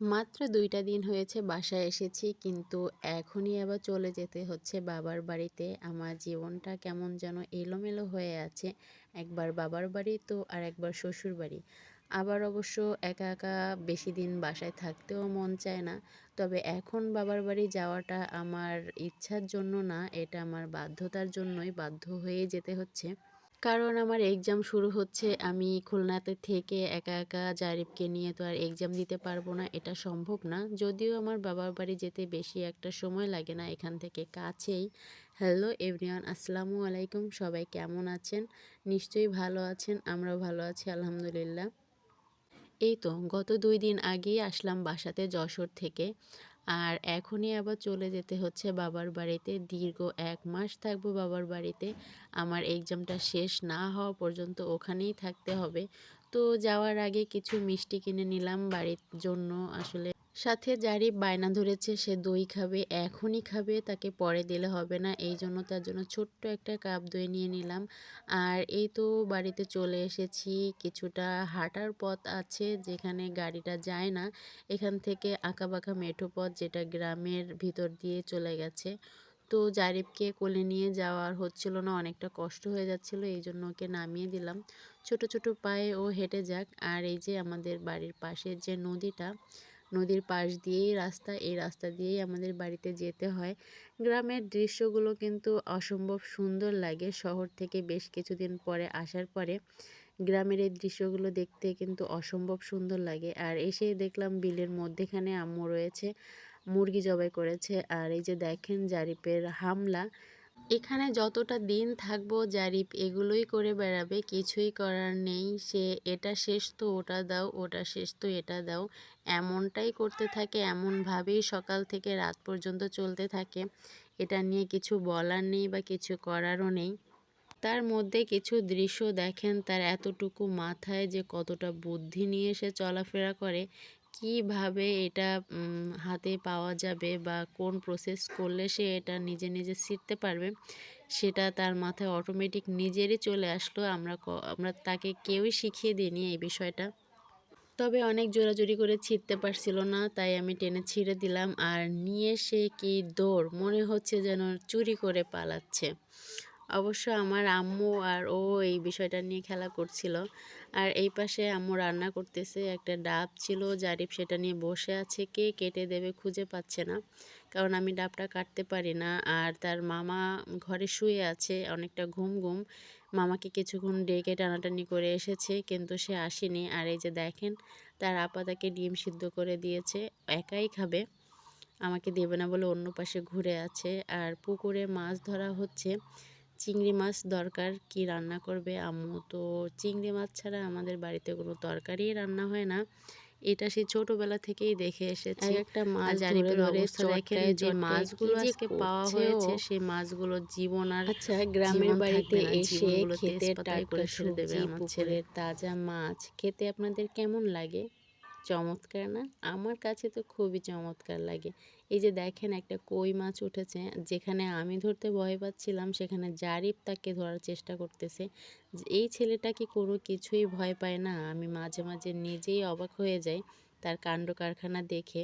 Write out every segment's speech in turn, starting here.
মাত্র ২টা দিন হয়েছে বাসায় এসেছি, কিন্তু এখনই আবার চলে যেতে হচ্ছে বাবার বাড়িতে। আমার জীবনটা কেমন যেন এলোমেলো হয়ে আছে। একবার বাবার বাড়ি তো আরেকবার শ্বশুরবাড়ি। আবার অবশ্য একা, একা বেশি দিন বাসায় থাকতেও মন চায় না। তবে এখন বাবার বাড়ি যাওয়াটা আমার ইচ্ছার জন্য না, এটা আমার বাধ্যতার জন্যই, বাধ্য হয়ে যেতে হচ্ছে। কারণ আমার এক্সাম শুরু হচ্ছে। আমি খুলনাতে থেকে একা, একা জারিফকে নিয়ে তো আর এক্সাম দিতে পারবো না, এটা সম্ভব না। যদিও আমার বাবার বাড়ি যেতে বেশি একটা সময় লাগে না, এখান থেকে কাছেই। হ্যালো এভরিওয়ান, আসসালামু আলাইকুম। সবাই কেমন আছেন? নিশ্চয়ই ভালো আছেন। আমরাও ভালো আছি আলহামদুলিল্লাহ। এই তো গত ২ দিন আগেই আসলাম বাসাতে যশোর থেকে। আর এখনই আবার চলে যেতে হচ্ছে বাবার বাড়িতে। দীর্ঘ ১ মাস থাকবো বাবার বাড়িতে। আমার এক্সামটা শেষ না হওয়া পর্যন্ত ওখানেই থাকতে হবে। তো যাওয়ার আগে কিছু মিষ্টি কিনে নিলাম বাড়ির জন্য আসলে। সাথে জারিফ বায়না ধরেছে সে দই খাবে, এখনই খাবে, তাকে পরে দিলে হবে না। এইজন্য তার জন্য ছোট্ট একটা কাপ দই নিয়ে নিলাম। আর এই তো বাড়িতে চলে এসেছি। কিছুটা হাঁটার পথ আছে যেখানে গাড়িটা যায় না। এখান থেকে আঁকাবাঁকা মেঠো পথ যেটা গ্রামের ভিতর দিয়ে চলে গেছে। তো জারিফকে কোলে নিয়ে যাওয়ার হচ্ছিল না, অনেকটা কষ্ট হয়ে যাচ্ছিল। এইজন্য ওকে নামিয়ে দিলাম। ছোট, ছোট পায়ে ও হেঁটে যাক। আর এই যে আমাদের বাড়ির পাশের যে নদীটা, নদীর পাশ দিয়েই রাস্তা, এই রাস্তা দিয়েই আমাদের বাড়িতে যেতে হয়। গ্রামের দৃশ্যগুলো কিন্তু অসম্ভব সুন্দর লাগে। শহর থেকে বেশ কিছুদিন পরে আসার পরে গ্রামের এই দৃশ্যগুলো দেখতে কিন্তু অসম্ভব সুন্দর লাগে। আর এসেই দেখলাম বিলের মধ্যেখানে আম্মু রয়েছে, মুরগি জবাই করেছে। আর এই যে দেখেন জারিফের হামলা। এখানে যতটা দিন থাকবো জারিফ এগুলোই করে বেড়াবে, কিছুই করার নেই। সে এটা শেষ তো ওটা দাও, ওটা শেষ তো এটা দাও, এমনটাই করতে থাকে। এমনভাবেই সকাল থেকে রাত পর্যন্ত চলতে থাকে। এটা নিয়ে কিছু বলার নেই বা কিছু করারও নেই। তার মধ্যে কিছু দৃশ্য দেখেন, তার এতটুকু মাথায় যে কতটা বুদ্ধি নিয়ে সে চলাফেরা করে, কিভাবে এটা হাতে পাওয়া যাবে বা কোন প্রসেস করলে সে এটা নিজে নিজে শিখতে পারবে, সেটা তার মাথায় অটোমেটিক নিজেরই চলে আসলো। আমরা তাকে কেউই শিখিয়ে দিইনি এই বিষয়টা। তবে অনেক জোরাজুরি করে ছিঁড়তে পারছিল না, তাই আমি টেনে ছিঁড়ে দিলাম। আর নিয়ে সে কি দৌড়, মনে হচ্ছে যেন চুরি করে পালাচ্ছে। অবশ্য আমার আম্মু আর ও এই বিষয়টা নিয়ে খেলা করছিল। আর এই পাশে আম্মু রান্না করতেছে। একটা ডাব ছিল, জারিফ সেটা নিয়ে বসে আছে, কে কেটে দেবে খুঁজে পাচ্ছে না। কারণ আমি ডাবটা কাটতে পারি না। আর তার মামা ঘরে শুয়ে আছে, অনেকটা ঘুম ঘুম। মামাকে কিছুক্ষণ ডেকে টানাটানি করে এসেছে, কিন্তু সে আসেনি। আর এই যে দেখেন, তার আপা তাকে ডিম সিদ্ধ করে দিয়েছে, একাই খাবে, আমাকে দেবে না বলে অন্য পাশে ঘুরে আছে। আর পুকুরে মাছ ধরা হচ্ছে, চিংড়ি মাছ দরকার। কি রান্না করবে আম্মু? তো চিংড়ি মাছ ছাড়া আমাদের বাড়িতে কোনো তরকারিই রান্না হয় না। এটা সেই ছোটবেলা থেকেই দেখে এসেছি। একটা আর মাছ ধরে জারিফের ধরে অবস্থা দেখেন, চটকায় যে চটকায় কি মাছগুলো যে আজকে পাওয়া করছে ও। হয়েছে সেই মাছগুলোর জীবন আর আচ্ছা, গ্রামের জীবন বাড়িতে থাকবে না। এসে জীবনগুলো ক্ষেতের তেজপাতায় টাটকা করে ছেড়ে দেবে সবজি, আমার ছেলে। পুকুরের তাজা মাছ খেতে আপনাদের কেমন লাগে? চমৎকার না? আমার কাছে তো খুবই চমৎকার লাগে। এই যে দেখেন, একটা কই মাছ উঠেছে, যেখানে আমি ধরতে ভয় পাচ্ছিলাম সেখানে জারিফ তাকে ধরার চেষ্টা করতেছে। যে এই ছেলেটা কি কোনো কিছুই ভয় পায় না? আমি মাঝে, মাঝে নিজেই অবাক হয়ে যাই তার কাণ্ড কারখানা দেখে।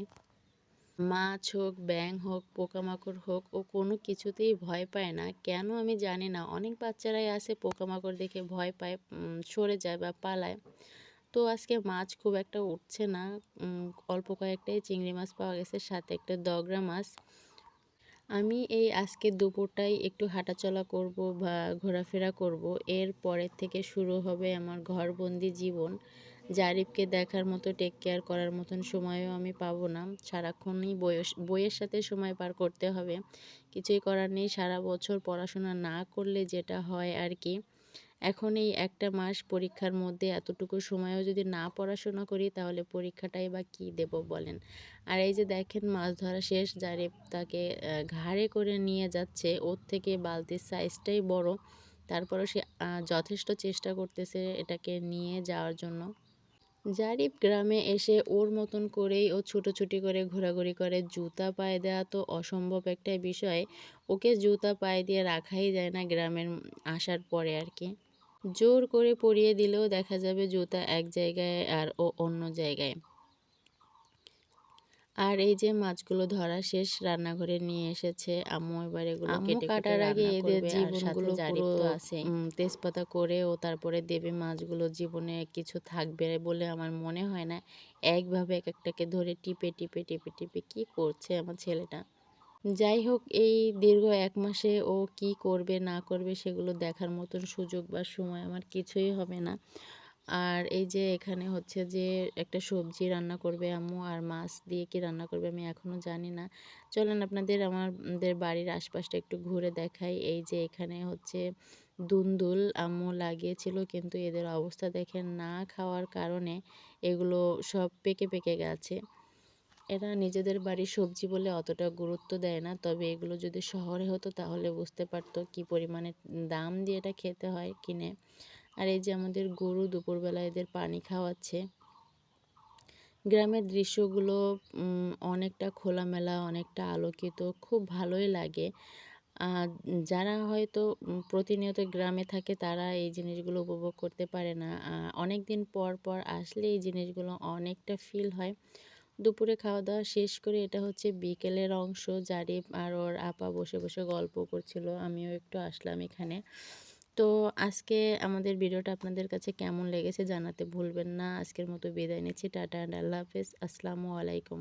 মাছ হোক, ব্যাঙ হোক, পোকামাকড় হোক, ও কোনো কিছুতেই ভয় পায় না। কেন আমি জানি না। অনেক বাচ্চারাই আছে পোকামাকড় দেখে ভয় পায়, সরে যায় বা পালায়। তো আজকে মাছ খুব একটা উঠছে না। অল্প কয়েকটাই চিংড়ি মাছ পাওয়া গেছে, সাথে একটা দগরা মাছ। আমি এই আজকে দুপুরটাই একটু হাঁটাচলা করব বা ঘোরাফেরা করব। এর পরের থেকে শুরু হবে আমার ঘরবন্দি জীবন। জারিফকে দেখার মতো, টেক কেয়ার করার মতন সময়ও আমি পাবো না। সারাক্ষণই বইয়ের সাথে সময় পার করতে হবে। কিছুই করার নেই। সারা বছর পড়াশোনা না করলে যেটা হয় আর কি। এখন এই একটা মাস পরীক্ষার মধ্যে এতটুকু সময়ও যদি না পড়াশোনা করি, তাহলে পরীক্ষাটাই বা কী দেব বলেন। আর এই যে দেখেন, মাছ ধরা শেষ, জারিফ তাকে ঘাড়ে করে নিয়ে যাচ্ছে। ওর থেকে বালতির সাইজটাই বড়, তারপরও সে যথেষ্ট চেষ্টা করতেছে এটাকে নিয়ে যাওয়ার জন্য। জারিফ গ্রামে এসে ওর মতন করেই ও ছুটোছুটি করে ঘোরাঘুরি করে। জুতা পায়ে দেওয়া তো অসম্ভব একটা বিষয়। ওকে জুতা পায়ে দিয়ে রাখাই যায় না গ্রামের আসার পরে আর কি। জোর করে পরিয়ে দিলেও দেখা যাবে জুতা এক জায়গায় আর ও অন্য জায়গায়। আর এই যে মাছগুলো ধরা শেষ রান্নাঘরে নিয়ে এসেছে আম্মু, এবার এগুলো আম্মু কেটে কুটে কাটার আগে রান্না এদের করবে আর সাথে জীবনগুলো জারিফ পুরো তো আছেই। তেজপাতা করে ও তারপরে দেবে মাছগুলো, জীবনে কিছু থাকবে বলে আমার মনে হয় না। একভাবে একেকটাকে ধরে টিপে, টিপে, টিপে, টিপে কি করছে আমার ছেলেটা। যাই হোক, এই দীর্ঘ ১ মাসে ও কি করবে না করবে সেগুলো দেখার মতন সুযোগ বা সময় আমার কিছুই হবে না। আর এই যে এখানে হচ্ছে যে একটা সবজি রান্না করবে আম্মু, আর মাছ দিয়ে কি রান্না করবে আমি এখনো জানি না। চলেন আপনাদের আমাদের বাড়ির আশপাশটা একটু ঘুরে দেখাই। এই যে এখানে হচ্ছে দুন্দুল আম্মু লাগিয়েছিল, কিন্তু এদের অবস্থা দেখেন, না খাওয়ার কারণে এগুলো সব পেকে, পেকে গেছে। এরা নিজেদের বাড়ির সবজি বলে অতটা গুরুত্ব দেয় না। তবে এগুলো যদি শহরে হতো তাহলে বুঝতে পারত কি পরিমাণে দাম দিয়ে এটা খেতে হয় কিনে। আর এই যে আমাদের গরু দুপুরবেলা এদের পানি খাওয়াচ্ছে। গ্রামের দৃশ্যগুলো অনেকটা খোলামেলা, অনেকটা আলোকিত, খুব ভালোই লাগে। আ যারা হয়তো প্রতিনিয়ত গ্রামে থাকে তারা এই জিনিসগুলো উপভোগ করতে পারে না। অনেকদিন পর, পর আসলে এই জিনিসগুলো অনেকটা ফিল হয়। দুপুরে খাওয়া-দাওয়া শেষ করে এটা হচ্ছে বিকেলের অংশ। জারিফ আর ওর আপা বসে, বসে গল্প করছিল। আমিও একটু আসলাম এখানে। তো আজকে আমাদের ভিডিওটা আপনাদের কাছে কেমন লেগেছে জানাতে ভুলবেন না। আজকের মতো বিদায় নিচ্ছি। টাটা এন্ড আল্লাহ হাফেজ। আসসালামু আলাইকুম।